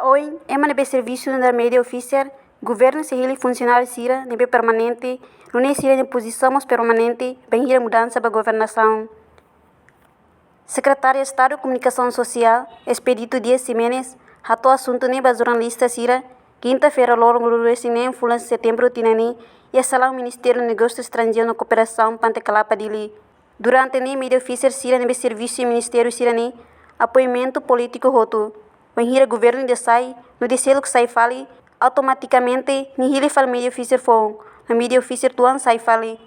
Hoje, nebe serviço da mídia oficial, governo se ele funcionário sira nebe permanente, não é sira em posição permanente, bem ir mudança para governação. Secretário de Estado de Comunicação Social, Expedito Dias Ximenes, rato assunto nebe jornalista sira, quinta-feira logo no de setembro tinani, e a sala do Ministério do Negócio Estrangeiro e Cooperação Pantecalapa dili. Durante a mídia oficial sira nebe serviço do Ministério sira ni, apoiamento político roto. Banhira governo de sai, no disselo que sai fale, automaticamente ni ele fala mídia oficial fong, na mídia oficial tuan sai fale.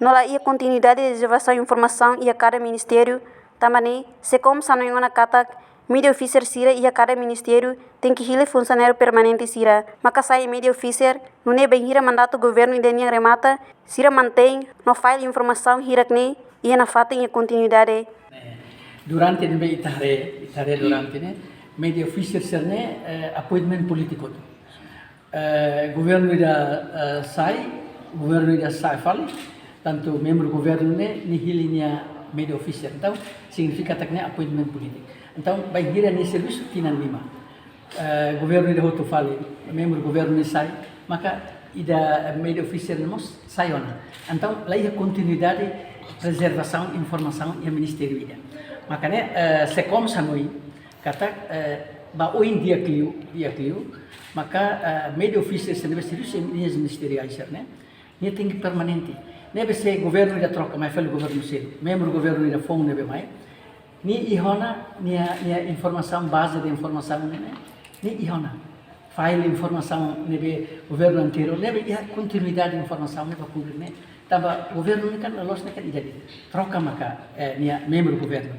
Não lá ia continuidade de reservação de informação e a cada ministério, também se como sa não na kata mídia oficial sira e a cada ministério tem que ele funcionário permanente sira. Maka sai mídia oficial, não é banhira mandato governo e denia remata, sira mantém, no file informação hirakne e na fata em continuidade. Durante ne itare durante ne media official serne appointment politico governo da sai fali tanto membro governo ne ni hilinya media official então significa takne appointment politik então vai gira ni serviço tinan lima governo da hoto fali membro governo ne sai maka ida media official nos sayona então lá ia continuidade preservação informação e ministério ida makanya sekom sanoi kata ba oin dia kliu maka media official sendiri serius ini ministerial serne ni tinggi permanente nebe se governo da troca mai falo governo sel membro governo da fong nebe mai ni ihona ni informação base de informação ni ihona file informação nebe governo inteiro nebe ia continuidade de informação nebe public ne taba governo ni kan los ne kan idadi troca maka ni membro governo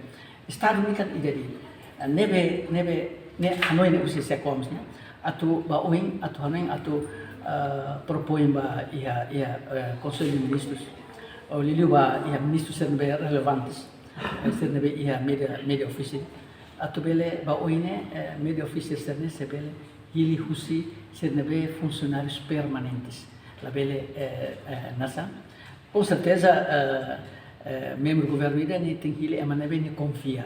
estado ni kan idadi nebe ne hanoi ne usi se comes ne atu ba oin atu hanoi atu propõe ba ia conselho de ministros ou liliu ba ia ministros ser relevantes ser nebe ia media official atu bele ba oine media official ser ne se bele ili husi ser nebe funcionários permanentes la bele nasa com certeza membro governo ida ne tem que ele emanebe ne confia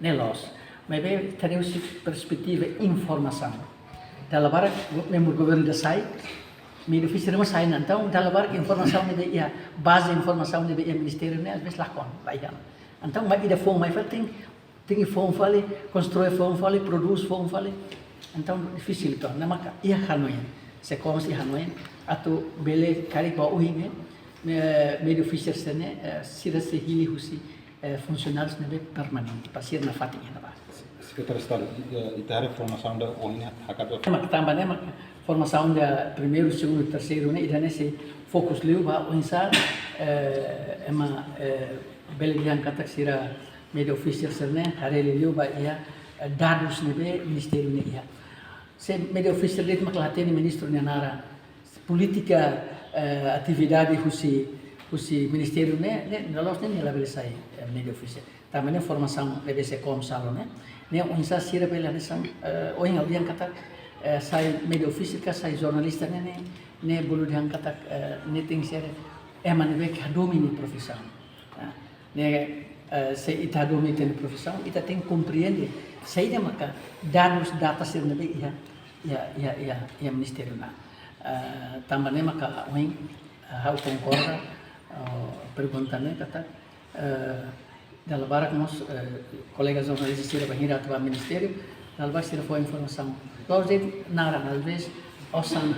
nelos mas bem teremos perspectiva informação dalam barak membro governo da sai media official mas sai então dalam barak informação ne ia base informação ne ia ministério ne às vezes lakon baikam então mas ida fong mai tem fong fale constrói fong fale produz fong fale então difícil itu nama ia hanoi se como se hanoi atau bele kali ba uhinge media official sene sira se hili husi funcionários ne permanente pasir na fatinha na base Secretário de Estado, itare formação da ONU hakado. Também né, formação da primeiro, segundo, terceiro, né, e daí nesse focus liu ba onsa ema belgian kata sira media official serne harele liu ba ia dados nebe ministério ne ia. Se media official det maklatene ministro ne nara política atividade husi ministério ne nalos ne la belesai media official. Também formação deve ser como salo né. Ne onsa sira bela nesam oing audian kata sai media official ka sai jornalista ne bulu diang kata ne ting sere eman be ka domini profissão ne se ita domini ten profissão ita tem compreende sei de maka dados data ser ne be ia ministério na também maka oing hau concorda perguntane kata dalam barak nos colegas jornalistas sira bahira tua ministério dalam barak sira foi informação nós de nara às vezes osam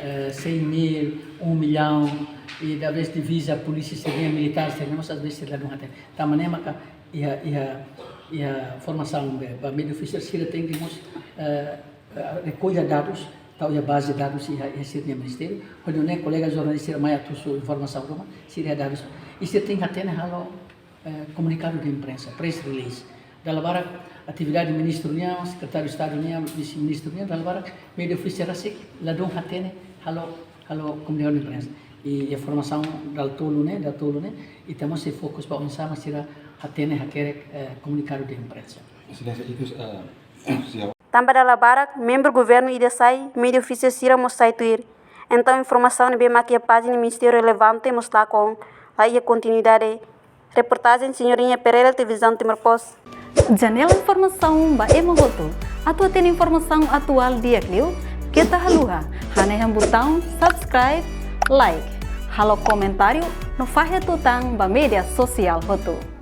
100.000 1 milhão e da vez divisa polícia civil militar temos às vezes lá dunga também maka ia formação ba media official sira tem temos recolha dados tau ia base de dados ia sira ministério quando né colegas jornalistas mais atu informação roma sira dados e se tem até halo comunicado de imprensa, press release. Dalam barak atividade ministerial, secretário de Estado vice-ministerial, dalam barak media oficial asik, ladung hatene, halo comunicado de imprensa. E a formação dal tolo ne, e temos se fokus pa unsa masira hatene hakerek comunicado de imprensa. Também dalam barak membro governo ida sai, media oficial sira mostai tuir. Então informação ne bema que a página ministério relevante mostar com lá ia continuidade. Reportagem Senhorinha Pereira, Televisão Timor Post. Janela Informação ba Emogoto. Atau tem informação atual dia Clio, kita haluha, hane botão subscribe, like, halo comentário no Fahia Tutang ba media sosial hotu.